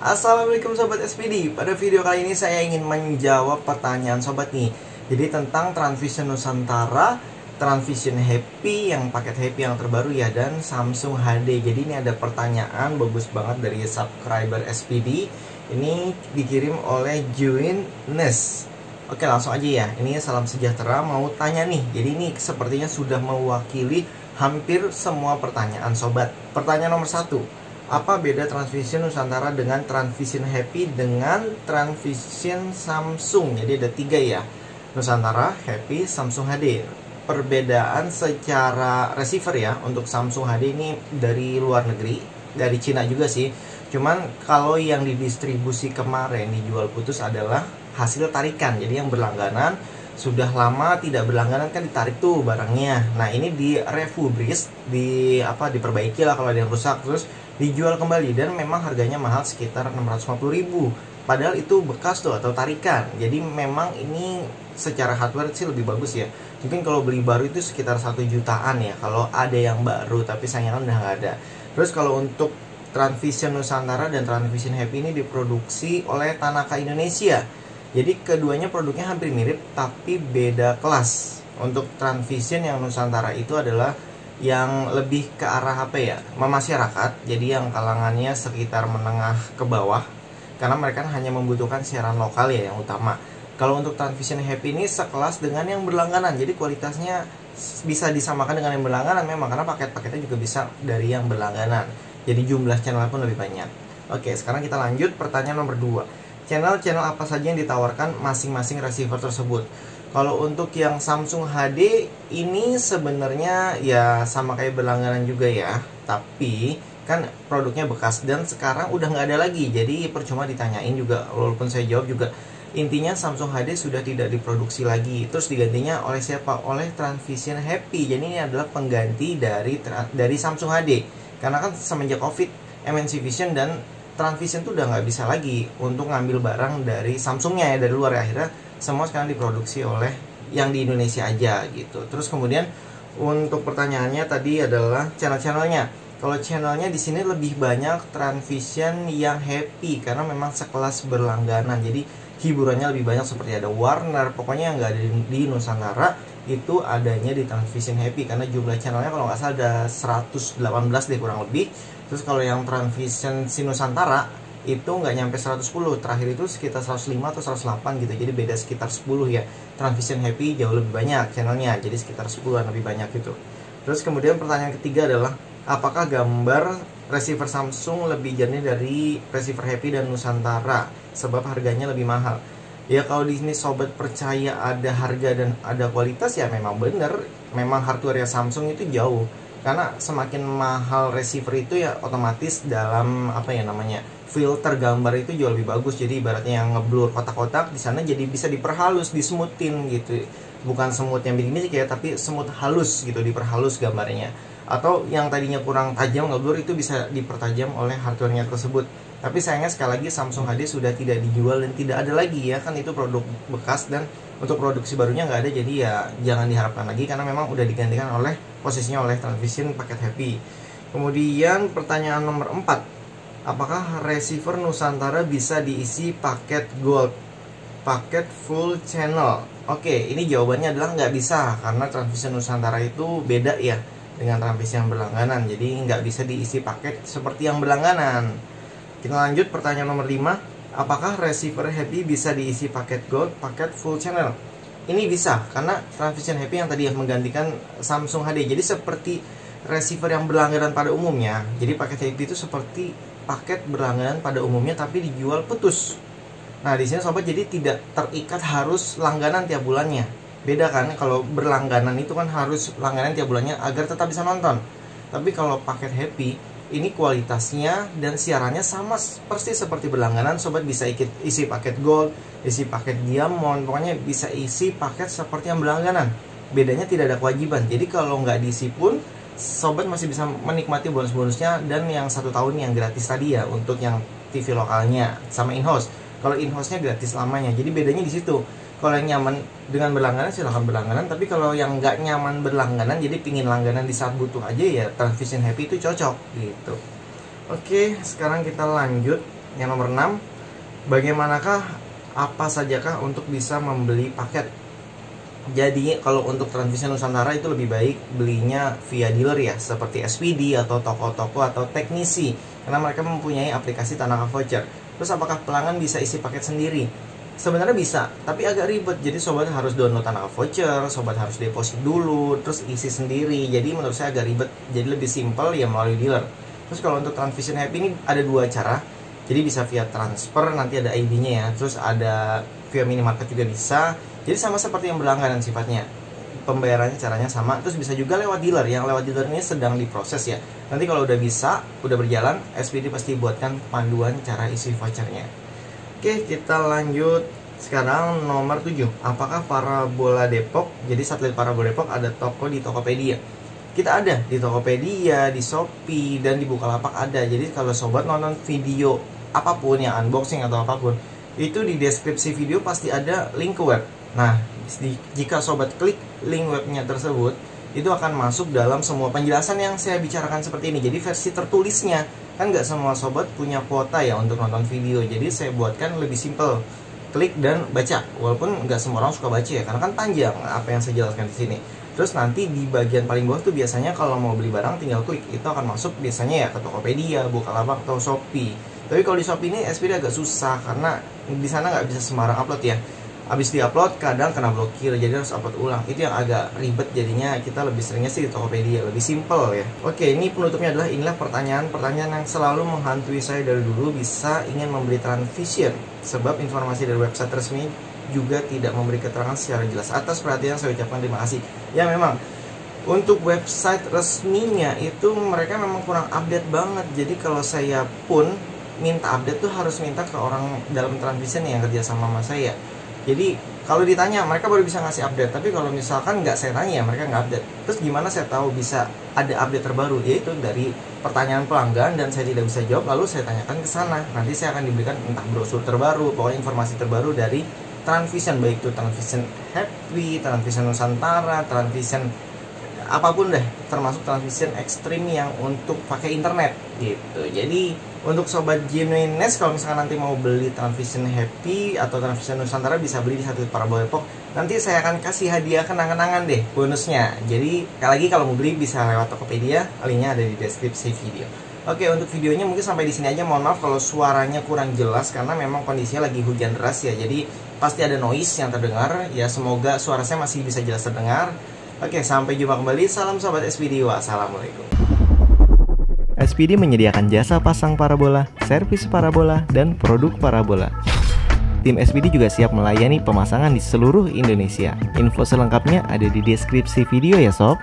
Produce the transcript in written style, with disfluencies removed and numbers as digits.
Assalamualaikum Sobat SPD. Pada video kali ini saya ingin menjawab pertanyaan Sobat nih. Jadi tentang Transvision Nusantara, Transvision Happy, yang paket Happy yang terbaru ya, dan Samsung HD. Jadi ini ada pertanyaan bagus banget dari subscriber SPD. Ini dikirim oleh Juinnes. Oke, langsung aja ya. Ini salam sejahtera, mau tanya nih. Jadi ini sepertinya sudah mewakili hampir semua pertanyaan Sobat. Pertanyaan nomor 1. Apa beda Transvision Nusantara dengan Transvision Happy dengan Transvision Samsung? Jadi ada 3 ya, Nusantara, Happy, Samsung HD. Perbedaan secara receiver ya, untuk Samsung HD ini dari luar negeri, dari Cina juga sih. Cuman kalau yang didistribusi kemarin dijual putus adalah hasil tarikan. Jadi yang berlangganan sudah lama tidak berlangganan kan ditarik tuh barangnya. Nah ini di refurbish, diperbaiki lah kalau ada yang rusak, terus dijual kembali, dan memang harganya mahal sekitar 650.000. Padahal itu bekas tuh atau tarikan. Jadi memang ini secara hardware sih lebih bagus ya. Mungkin kalau beli baru itu sekitar 1 jutaan ya kalau ada yang baru, tapi sayangnya udah nggak ada. Terus kalau untuk Transvision Nusantara dan Transvision Happy ini diproduksi oleh Tanaka Indonesia. Jadi keduanya produknya hampir mirip tapi beda kelas. Untuk Transvision yang Nusantara itu adalah yang lebih ke arah apa ya, masyarakat, jadi yang kalangannya sekitar menengah ke bawah, karena mereka hanya membutuhkan siaran lokal ya yang utama. Kalau untuk Transvision Happy ini sekelas dengan yang berlangganan, jadi kualitasnya bisa disamakan dengan yang berlangganan memang, karena paket-paketnya juga bisa dari yang berlangganan, jadi jumlah channel pun lebih banyak. Oke, sekarang kita lanjut pertanyaan nomor 2. Channel-channel apa saja yang ditawarkan masing-masing receiver tersebut? Kalau untuk yang Samsung HD ini sebenarnya ya sama kayak berlangganan juga ya, tapi kan produknya bekas dan sekarang udah nggak ada lagi, jadi percuma ditanyain juga, walaupun saya jawab juga. Intinya Samsung HD sudah tidak diproduksi lagi, terus digantinya oleh siapa? Oleh Transvision Happy. Jadi ini adalah pengganti dari Samsung HD, karena kan semenjak Covid, MNC Vision dan Transvision tuh udah nggak bisa lagi untuk ngambil barang dari Samsungnya ya, dari luar ya. Akhirnya semua sekarang diproduksi oleh yang di Indonesia aja gitu. Terus kemudian untuk pertanyaannya tadi adalah channel-channelnya. Kalau channelnya di sini lebih banyak Transvision yang Happy karena memang sekelas berlangganan. Jadi hiburannya lebih banyak, seperti ada Warner, pokoknya yang nggak ada di Nusantara itu adanya di Transvision Happy, karena jumlah channelnya kalau nggak salah ada 118 deh kurang lebih. Terus kalau yang Transvision Nusantara itu nggak nyampe 110, terakhir itu sekitar 105 atau 108 gitu, jadi beda sekitar 10 ya. Transvision Happy jauh lebih banyak channelnya, jadi sekitar 10an lebih banyak gitu. Terus kemudian pertanyaan ketiga adalah apakah gambar receiver Samsung lebih jernih dari receiver Happy dan Nusantara sebab harganya lebih mahal? Ya kalau di sini Sobat percaya ada harga dan ada kualitas ya memang bener, memang hardware Samsung itu jauh. Karena semakin mahal receiver itu ya otomatis dalam filter gambar itu jauh lebih bagus. Jadi ibaratnya yang ngeblur kotak-kotak di sana jadi bisa diperhalus, dismutin gitu. Bukan semut yang begini kayak, tapi semut halus gitu, diperhalus gambarnya. Atau yang tadinya kurang tajam ngeblur itu bisa dipertajam oleh hardware-nya tersebut. Tapi sayangnya sekali lagi Samsung HD sudah tidak dijual dan tidak ada lagi ya, kan itu produk bekas dan untuk produksi barunya nggak ada, jadi ya jangan diharapkan lagi karena memang udah digantikan oleh posisinya oleh Transvision paket Happy. Kemudian pertanyaan nomor 4. Apakah receiver Nusantara bisa diisi paket Gold, paket full channel? Oke, ini jawabannya adalah nggak bisa, karena Transvision Nusantara itu beda ya dengan Transvision yang berlangganan, jadi nggak bisa diisi paket seperti yang berlangganan. Kita lanjut pertanyaan nomor 5. Apakah receiver Happy bisa diisi paket Gold, paket full channel? Ini bisa, karena Transvision Happy yang tadi yang menggantikan Samsung HD. Jadi seperti receiver yang berlangganan pada umumnya. Jadi paket Happy itu seperti paket berlangganan pada umumnya tapi dijual putus. Nah di sini Sobat jadi tidak terikat harus langganan tiap bulannya. Beda kan, kalau berlangganan itu kan harus langganan tiap bulannya agar tetap bisa nonton. Tapi kalau paket Happy ini kualitasnya dan siarannya sama persis seperti berlangganan. Sobat bisa isi paket Gold, isi paket Diamond, pokoknya bisa isi paket seperti yang berlangganan. Bedanya tidak ada kewajiban. Jadi kalau nggak diisi pun Sobat masih bisa menikmati bonus-bonusnya dan yang 1 tahun yang gratis tadi ya untuk yang TV lokalnya sama in-house. Kalau in-house-nya gratis lamanya. Jadi bedanya di situ. Kalau yang nyaman dengan berlangganan silahkan berlangganan, tapi kalau yang nggak nyaman berlangganan jadi pingin langganan di saat butuh aja ya Transvision Happy itu cocok gitu. Oke, sekarang kita lanjut Yang nomor 6, bagaimanakah apa sajakah untuk bisa membeli paket? Jadi kalau untuk Transvision Nusantara itu lebih baik belinya via dealer ya, seperti SPD atau toko-toko atau teknisi, karena mereka mempunyai aplikasi Tanaka Voucher. Terus apakah pelanggan bisa isi paket sendiri? Sebenarnya bisa, tapi agak ribet. Jadi sobat harus download Tanaka Voucher, sobat harus deposit dulu, terus isi sendiri. Jadi menurut saya agak ribet. Jadi lebih simpel ya melalui dealer. Terus kalau untuk Transvision Happy ini ada dua cara. Jadi bisa via transfer, nanti ada ID-nya ya. Terus ada via minimarket juga bisa. Jadi sama seperti yang berlangganan sifatnya. Pembayarannya caranya sama. Terus bisa juga lewat dealer. Yang lewat dealer ini sedang diproses ya. Nanti kalau udah bisa, udah berjalan, SPD pasti buatkan panduan cara isi vouchernya. Oke, kita lanjut. Sekarang nomor 7. Apakah Parabola Depok, jadi satelit Parabola Depok ada toko di Tokopedia? Kita ada di Tokopedia, di Shopee, dan di Bukalapak ada. Jadi kalau sobat nonton video apapun yang unboxing atau apapun, itu di deskripsi video pasti ada link ke web. Nah, jika sobat klik link webnya tersebut, itu akan masuk dalam semua penjelasan yang saya bicarakan seperti ini. Jadi versi tertulisnya, kan nggak semua sobat punya kuota ya untuk nonton video. Jadi saya buatkan lebih simple, klik dan baca. Walaupun nggak semua orang suka baca ya, karena kan panjang apa yang saya jelaskan di sini. Terus nanti di bagian paling bawah tuh biasanya kalau mau beli barang tinggal klik, itu akan masuk biasanya ya ke Tokopedia, Bukalapak atau Shopee. Tapi kalau di Shopee ini SPD agak susah karena di sana nggak bisa sembarang upload ya. Habis diupload kadang kena blokir, jadi harus upload ulang. Itu yang agak ribet, jadinya kita lebih seringnya sih di Tokopedia, lebih simple ya. Oke, ini penutupnya adalah inilah pertanyaan yang selalu menghantui saya dari dulu. Bisa ingin membeli Transvision, sebab informasi dari website resmi juga tidak memberi keterangan secara jelas. Atas perhatian saya ucapkan terima kasih. Ya memang untuk website resminya itu mereka memang kurang update banget. Jadi kalau saya pun minta update tuh harus minta ke orang dalam Transvision yang kerja sama saya. Jadi kalau ditanya mereka baru bisa ngasih update. Tapi kalau misalkan nggak saya tanya, mereka nggak update. Terus gimana saya tahu bisa ada update terbaru? Yaitu dari pertanyaan pelanggan dan saya tidak bisa jawab, lalu saya tanyakan ke sana. Nanti saya akan diberikan entah brosur terbaru, pokoknya informasi terbaru dari Transvision, baik itu Transvision Happy, Transvision Nusantara, Transvision apapun deh, termasuk Transvision Extreme yang untuk pakai internet gitu. Jadi untuk sobat Genuineness, kalau misalkan nanti mau beli Transvision Happy atau Transvision Nusantara bisa beli di satelit Parabola Depok. Nanti saya akan kasih hadiah kenang-kenangan deh bonusnya. Jadi sekali lagi kalau mau beli bisa lewat Tokopedia, linknya ada di deskripsi video. Oke, untuk videonya mungkin sampai di sini aja. Mohon maaf kalau suaranya kurang jelas karena memang kondisinya lagi hujan deras ya. Jadi pasti ada noise yang terdengar. Ya semoga suara saya masih bisa jelas terdengar. Oke, sampai jumpa kembali. Salam sobat SPD. Wassalamualaikum. SPD menyediakan jasa pasang parabola, servis parabola, dan produk parabola. Tim SPD juga siap melayani pemasangan di seluruh Indonesia. Info selengkapnya ada di deskripsi video ya sob.